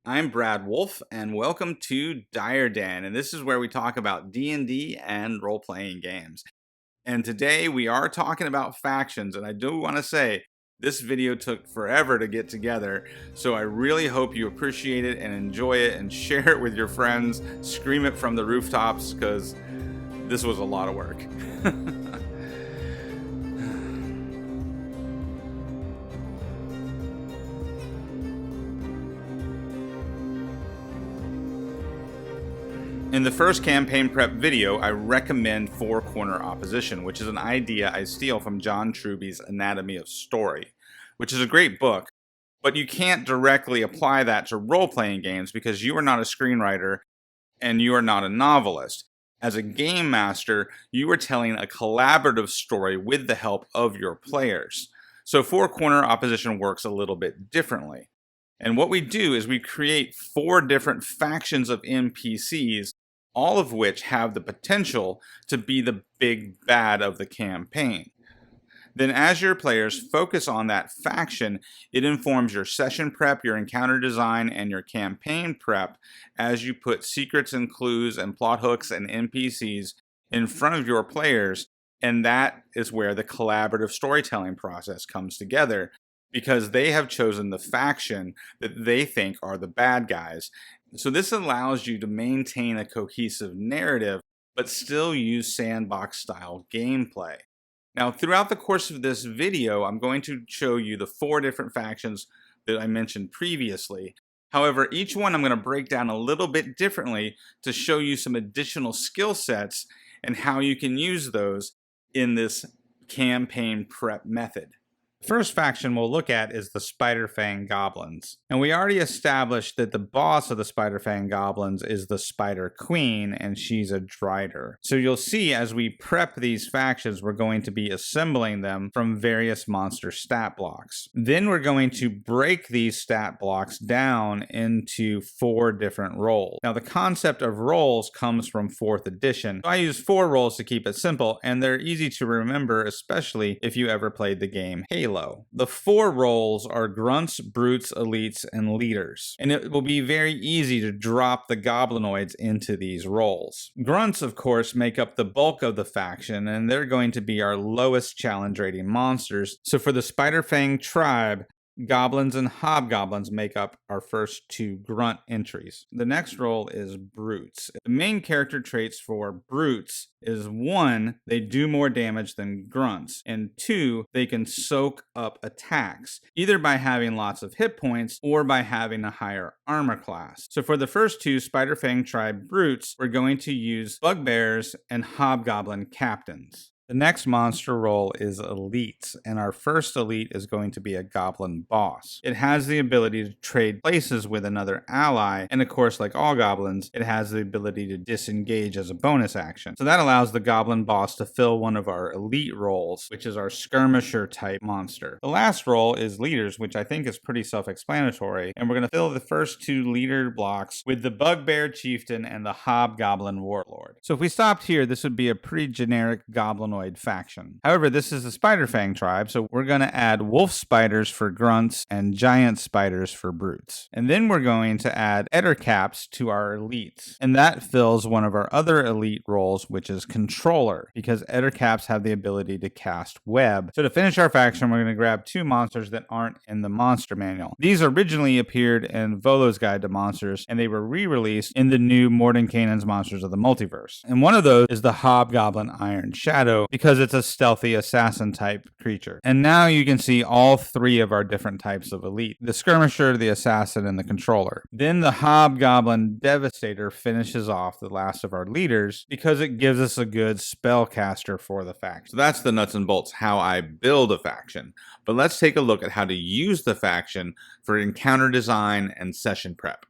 I'm Brad Wolf, and welcome to Dire Den, and this is where we talk about D&D and role-playing games. And today we are talking about factions, and I do want to say this video took forever to get together, so I really hope you appreciate it and enjoy it and share it with your friends, scream it from the rooftops, because this was a lot of work. In the first campaign prep video, I recommend Four Corner Opposition, which is an idea I steal from John Truby's Anatomy of Story, which is a great book, but you can't directly apply that to role-playing games because you are not a screenwriter and you are not a novelist. As a game master, you are telling a collaborative story with the help of your players. So Four Corner Opposition works a little bit differently. And what we do is we create 4 different factions of NPCs, all of which have the potential to be the big bad of the campaign. Then as your players focus on that faction, it informs your session prep, your encounter design, and your campaign prep as you put secrets and clues and plot hooks and NPCs in front of your players, and that is where the collaborative storytelling process comes together, because they have chosen the faction that they think are the bad guys. So this allows you to maintain a cohesive narrative, but still use sandbox-style gameplay. Now, throughout the course of this video, I'm going to show you the 4 different factions that I mentioned previously. However, each one I'm going to break down a little bit differently to show you some additional skill sets and how you can use those in this campaign prep method. The first faction we'll look at is the Spider Fang Goblins. And we already established that the boss of the Spider Fang Goblins is the Spider Queen, and she's a Drider. So you'll see as we prep these factions, we're going to be assembling them from various monster stat blocks. Then we're going to break these stat blocks down into 4 different roles. Now the concept of roles comes from 4th edition. So I use 4 roles to keep it simple, and they're easy to remember, especially if you ever played the game Halo. The 4 roles are grunts, brutes, elites, and leaders, and it will be very easy to drop the goblinoids into these roles. Grunts, of course, make up the bulk of the faction, and they're going to be our lowest challenge rating monsters. So for the Spider Fang tribe, Goblins and Hobgoblins make up our first 2 grunt entries. The next role is Brutes. The main character traits for Brutes is 1, they do more damage than Grunts, and 2, they can soak up attacks, either by having lots of hit points or by having a higher armor class. So for the first 2 Spider Fang tribe Brutes, we're going to use Bugbears and Hobgoblin Captains. The next monster role is Elites, and our first elite is going to be a Goblin Boss. It has the ability to trade places with another ally, and of course, like all goblins, it has the ability to disengage as a bonus action. So that allows the Goblin Boss to fill one of our elite roles, which is our Skirmisher type monster. The last role is Leaders, which I think is pretty self-explanatory, and we're going to fill the first 2 leader blocks with the Bugbear Chieftain and the Hobgoblin Warlord. So if we stopped here, this would be a pretty generic goblinoid faction. However, this is the Spider Fang tribe, so we're going to add wolf spiders for grunts and giant spiders for brutes. And then we're going to add ettercaps to our elites. And that fills one of our other elite roles, which is controller, because ettercaps have the ability to cast web. So to finish our faction, we're going to grab 2 monsters that aren't in the monster manual. These originally appeared in Volo's Guide to Monsters, and they were re-released in the new Mordenkainen's Monsters of the Multiverse. And one of those is the Hobgoblin Iron Shadow, because it's a stealthy assassin type creature. And now you can see all 3 of our different types of elite: the skirmisher, the assassin, and the controller. Then the Hobgoblin Devastator finishes off the last of our leaders because it gives us a good spellcaster for the faction. So that's the nuts and bolts, how I build a faction. But let's take a look at how to use the faction for encounter design and session prep.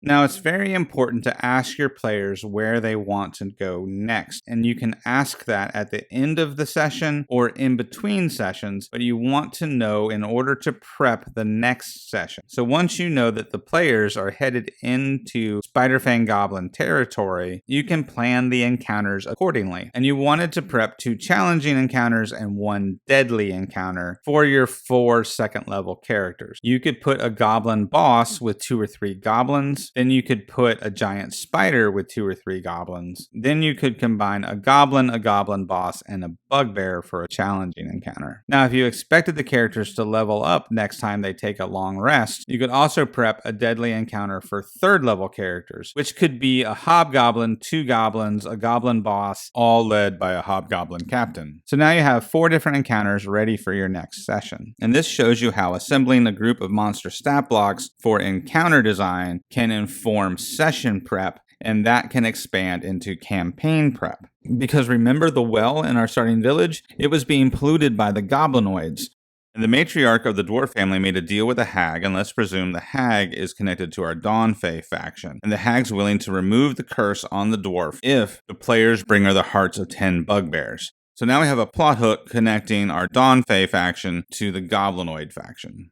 Now, it's very important to ask your players where they want to go next, and you can ask that at the end of the session or in between sessions, but you want to know in order to prep the next session. So once you know that the players are headed into Spider Fang Goblin territory, you can plan the encounters accordingly. And you wanted to prep 2 challenging encounters and 1 deadly encounter for your 4 second level characters. You could put a goblin boss with 2 or 3 goblins. Then you could put a giant spider with 2 or 3 goblins. Then you could combine a goblin boss, and a bugbear for a challenging encounter. Now, if you expected the characters to level up next time they take a long rest, you could also prep a deadly encounter for 3rd level characters, which could be a hobgoblin, 2 goblins, a goblin boss, all led by a hobgoblin captain. So now you have 4 different encounters ready for your next session. And this shows you how assembling a group of monster stat blocks for encounter design can inform session prep, and that can expand into campaign prep. Because remember the well in our starting village? It was being polluted by the goblinoids. And the matriarch of the dwarf family made a deal with a hag, and let's presume the hag is connected to our Dawn Fae faction. And the hag's willing to remove the curse on the dwarf if the players bring her the hearts of 10 bugbears. So now we have a plot hook connecting our Dawn Fae faction to the goblinoid faction.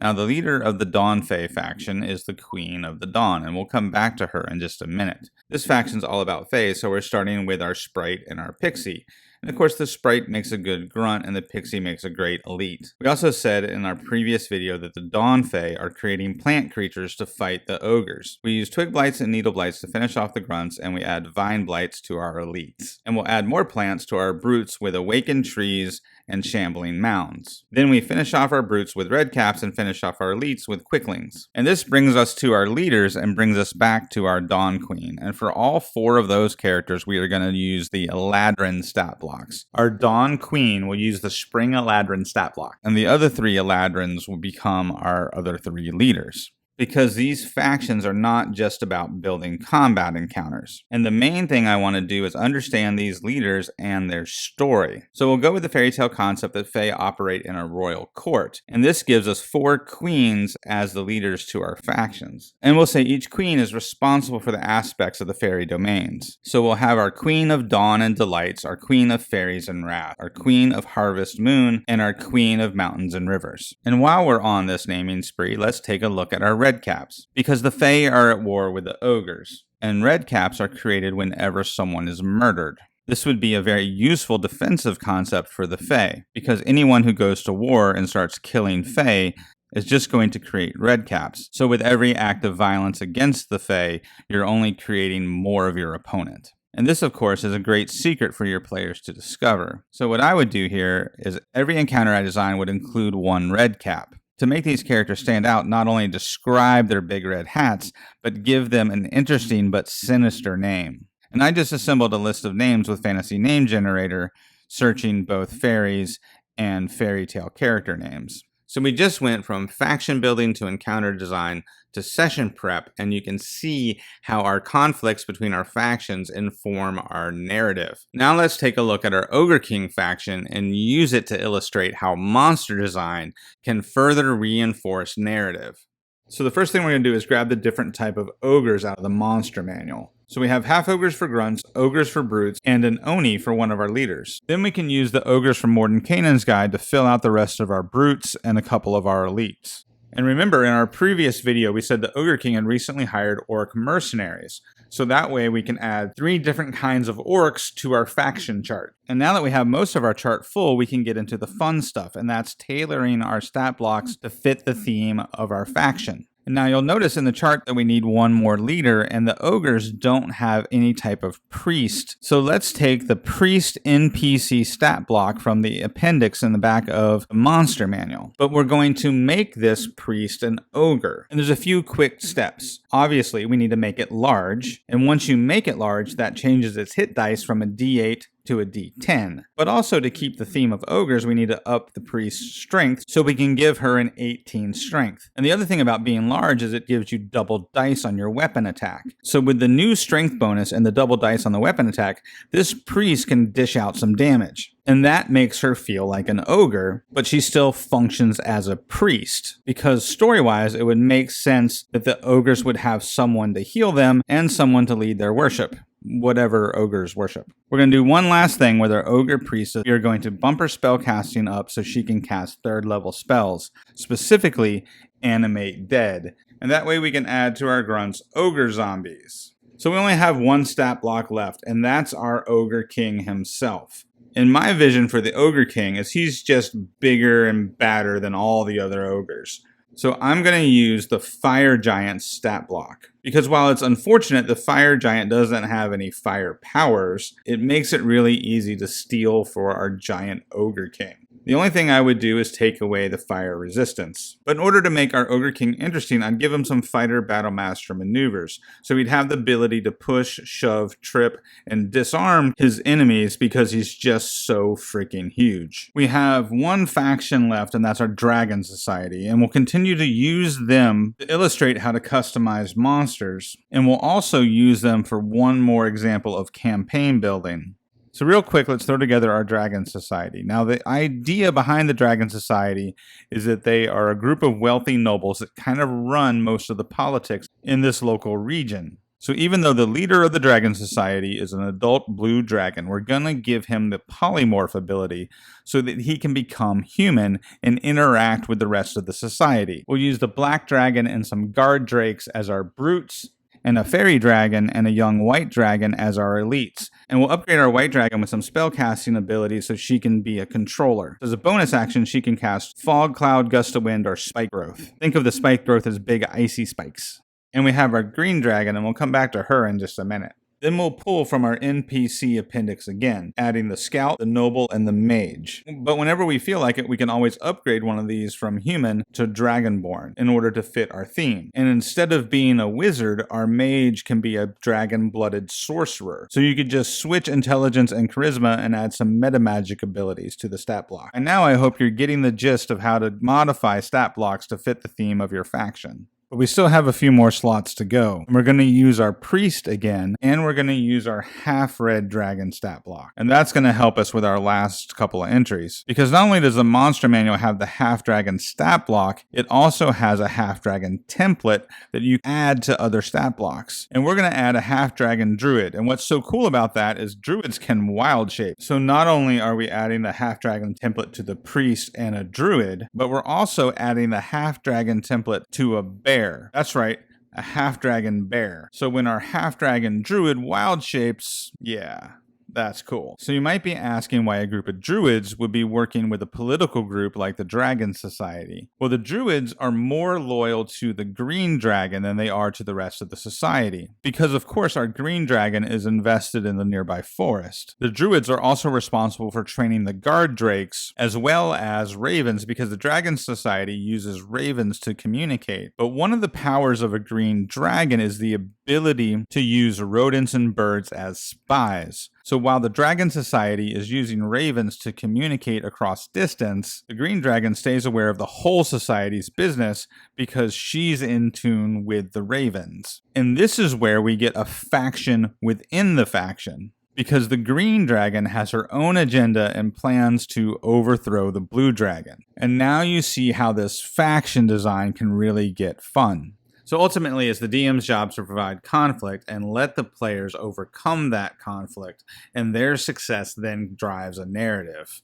Now, the leader of the Dawn Fae faction is the Queen of the Dawn, and we'll come back to her in just a minute. This faction's all about Faye, so we're starting with our sprite and our pixie. And of course, the sprite makes a good grunt, and the pixie makes a great elite. We also said in our previous video that the Dawn Fae are creating plant creatures to fight the ogres. We use twig blights and needle blights to finish off the grunts, and we add vine blights to our elites. And we'll add more plants to our brutes with awakened trees and shambling mounds. Then we finish off our brutes with red caps and finish off our elites with quicklings. And this brings us to our leaders and brings us back to our Dawn Queen. And for all 4 of those characters, we are going to use the Eladrin stat blocks. Our Dawn Queen will use the Spring Eladrin stat block, and the other 3 Eladrins will become our other 3 leaders. Because these factions are not just about building combat encounters. And the main thing I want to do is understand these leaders and their story. So we'll go with the fairy tale concept that Fae operate in a royal court. And this gives us 4 queens as the leaders to our factions. And we'll say each queen is responsible for the aspects of the fairy domains. So we'll have our Queen of Dawn and Delights, our Queen of Fairies and Wrath, our Queen of Harvest Moon, and our Queen of Mountains and Rivers. And while we're on this naming spree, let's take a look at our red caps, because the Fae are at war with the ogres, and red caps are created whenever someone is murdered. This would be a very useful defensive concept for the Fae, because anyone who goes to war and starts killing Fae is just going to create red caps. So with every act of violence against the Fae, you're only creating more of your opponent. And this, of course, is a great secret for your players to discover. So what I would do here is every encounter I design would include 1 red cap. To make these characters stand out, not only describe their big red hats, but give them an interesting but sinister name. And I just assembled a list of names with Fantasy Name Generator, searching both fairies and fairy tale character names. So we just went from faction building to encounter design to session prep, and you can see how our conflicts between our factions inform our narrative. Now let's take a look at our Ogre King faction and use it to illustrate how monster design can further reinforce narrative. So the first thing we're going to do is grab the different type of ogres out of the monster manual. So we have half ogres for grunts, ogres for brutes, and an oni for one of our leaders. Then we can use the ogres from Mordenkainen's guide to fill out the rest of our brutes and a couple of our elites. And remember, in our previous video, we said the Ogre King had recently hired orc mercenaries. So that way we can add 3 different kinds of orcs to our faction chart. And now that we have most of our chart full, we can get into the fun stuff, and that's tailoring our stat blocks to fit the theme of our faction. And now you'll notice in the chart that we need 1 more leader, and the ogres don't have any type of priest. So let's take the priest NPC stat block from the appendix in the back of the monster manual. But we're going to make this priest an ogre. And there's a few quick steps. Obviously, we need to make it large. And once you make it large, that changes its hit dice from a D8 to a D10. But also to keep the theme of ogres, we need to up the priest's strength so we can give her an 18 strength. And the other thing about being large is it gives you double dice on your weapon attack. So with the new strength bonus and the double dice on the weapon attack, this priest can dish out some damage. And that makes her feel like an ogre, but she still functions as a priest. Because story-wise, it would make sense that the ogres would have someone to heal them and someone to lead their worship. Whatever ogres worship. We're going to do one last thing with our ogre priestess. We are going to bump her spell casting up so she can cast 3rd level spells, specifically Animate Dead. And that way we can add to our grunts ogre zombies. So we only have one stat block left, and that's our Ogre King himself. In my vision for the Ogre King is he's just bigger and badder than all the other ogres. So I'm going to use the Fire Giant stat block. Because while it's unfortunate the Fire Giant doesn't have any fire powers, it makes it really easy to steal for our giant Ogre King. The only thing I would do is take away the fire resistance. But in order to make our Ogre King interesting, I'd give him some fighter battle master maneuvers. So he'd have the ability to push, shove, trip, and disarm his enemies because he's just so freaking huge. We have one faction left, and that's our Dragon Society, and we'll continue to use them to illustrate how to customize monsters, and we'll also use them for one more example of campaign building. So real quick, let's throw together our Dragon Society. Now, the idea behind the Dragon Society is that they are a group of wealthy nobles that kind of run most of the politics in this local region. So even though the leader of the Dragon Society is an adult blue dragon, we're going to give him the polymorph ability so that he can become human and interact with the rest of the society. We'll use the black dragon and some guard drakes as our brutes, and a fairy dragon and a young white dragon as our elites. And we'll upgrade our white dragon with some spellcasting abilities so she can be a controller. As a bonus action, she can cast Fog, Cloud, Gust of Wind, or Spike Growth. Think of the Spike Growth as big icy spikes. And we have our green dragon, and we'll come back to her in just a minute. Then we'll pull from our NPC appendix again, adding the Scout, the Noble, and the Mage. But whenever we feel like it, we can always upgrade one of these from human to Dragonborn in order to fit our theme. And instead of being a wizard, our Mage can be a dragon-blooded sorcerer. So you could just switch intelligence and charisma and add some meta magic abilities to the stat block. And now I hope you're getting the gist of how to modify stat blocks to fit the theme of your faction. But we still have a few more slots to go. And we're going to use our priest again, and we're going to use our half-red dragon stat block. And that's going to help us with our last couple of entries. Because not only does the monster manual have the half-dragon stat block, it also has a half-dragon template that you add to other stat blocks. And we're going to add a half-dragon druid. And what's so cool about that is druids can wild shape. So not only are we adding the half-dragon template to the priest and a druid, but we're also adding the half-dragon template to a bear. That's right, a half-dragon bear. So when our half-dragon druid wild shapes, yeah, that's cool. So you might be asking why a group of druids would be working with a political group like the Dragon Society. Well, the druids are more loyal to the green dragon than they are to the rest of the society. Because of course our green dragon is invested in the nearby forest. The druids are also responsible for training the guard drakes as well as ravens because the Dragon Society uses ravens to communicate. But one of the powers of a green dragon is the ability to use rodents and birds as spies. So while the Dragon Society is using ravens to communicate across distance, the Green Dragon stays aware of the whole society's business because she's in tune with the ravens. And this is where we get a faction within the faction. Because the Green Dragon has her own agenda and plans to overthrow the Blue Dragon. And now you see how this faction design can really get fun. So ultimately, it's the DM's job to provide conflict and let the players overcome that conflict, and their success then drives a narrative.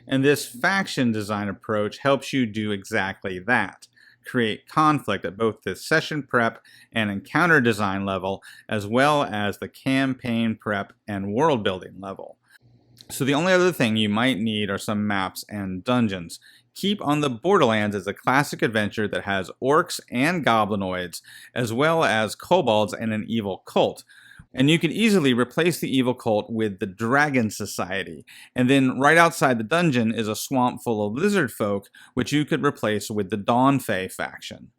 And this faction design approach helps you do exactly that. Create conflict at both the session prep and encounter design level, as well as the campaign prep and world building level. So the only other thing you might need are some maps and dungeons. Keep on the Borderlands is a classic adventure that has orcs and goblinoids, as well as kobolds and an evil cult. And you can easily replace the evil cult with the Dragon Society. And then right outside the dungeon is a swamp full of lizard folk, which you could replace with the Dawn Fae faction.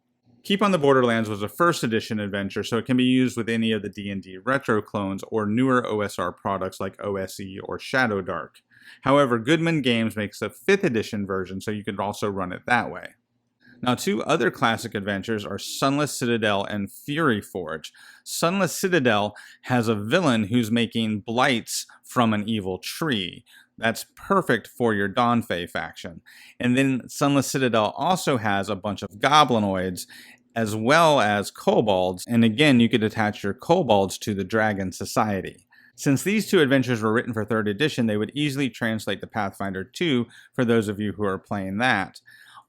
Keep on the Borderlands was a first edition adventure, so it can be used with any of the D&D retro clones or newer OSR products like OSE or Shadow Dark. However, Goodman Games makes a 5th edition version, so you could also run it that way. Now, two other classic adventures are Sunless Citadel and Fury Forge. Sunless Citadel has a villain who's making blights from an evil tree. That's perfect for your Dawnfey faction. And then Sunless Citadel also has a bunch of goblinoids as well as kobolds, and again, you could attach your kobolds to the Dragon Society. Since these two adventures were written for 3rd edition, they would easily translate to Pathfinder 2 for those of you who are playing that.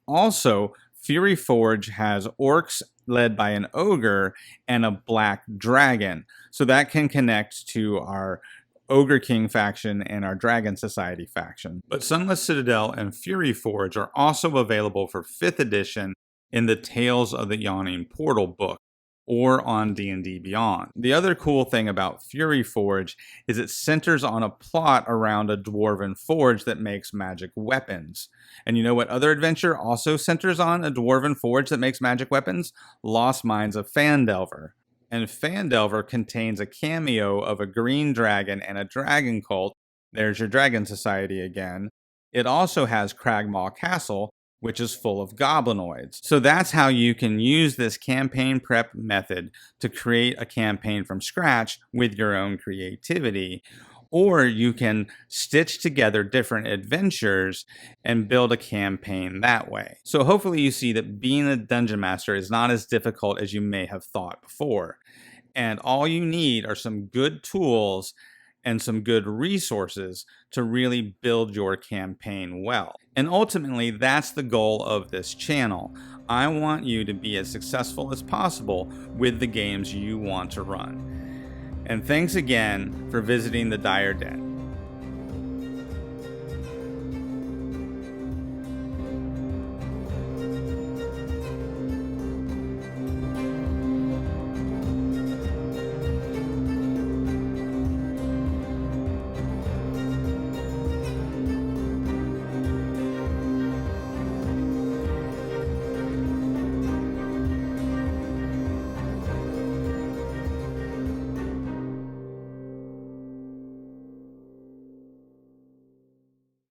Also, Fury Forge has orcs led by an ogre and a black dragon, so that can connect to our Ogre King faction and our Dragon Society faction. But Sunless Citadel and Fury Forge are also available for 5th edition in the Tales of the Yawning Portal book, or on D&D Beyond. The other cool thing about Fury Forge is it centers on a plot around a dwarven forge that makes magic weapons. And you know what other adventure also centers on a dwarven forge that makes magic weapons? Lost Mines of Phandelver. And Phandelver contains a cameo of a green dragon and a dragon cult. There's your Dragon Society again. It also has Cragmaw Castle, which is full of goblinoids. So that's how you can use this campaign prep method to create a campaign from scratch with your own creativity. Or you can stitch together different adventures and build a campaign that way. So hopefully you see that being a dungeon master is not as difficult as you may have thought before. And all you need are some good tools and some good resources to really build your campaign well. And ultimately, that's the goal of this channel. I want you to be as successful as possible with the games you want to run. And thanks again for visiting the Dire Den.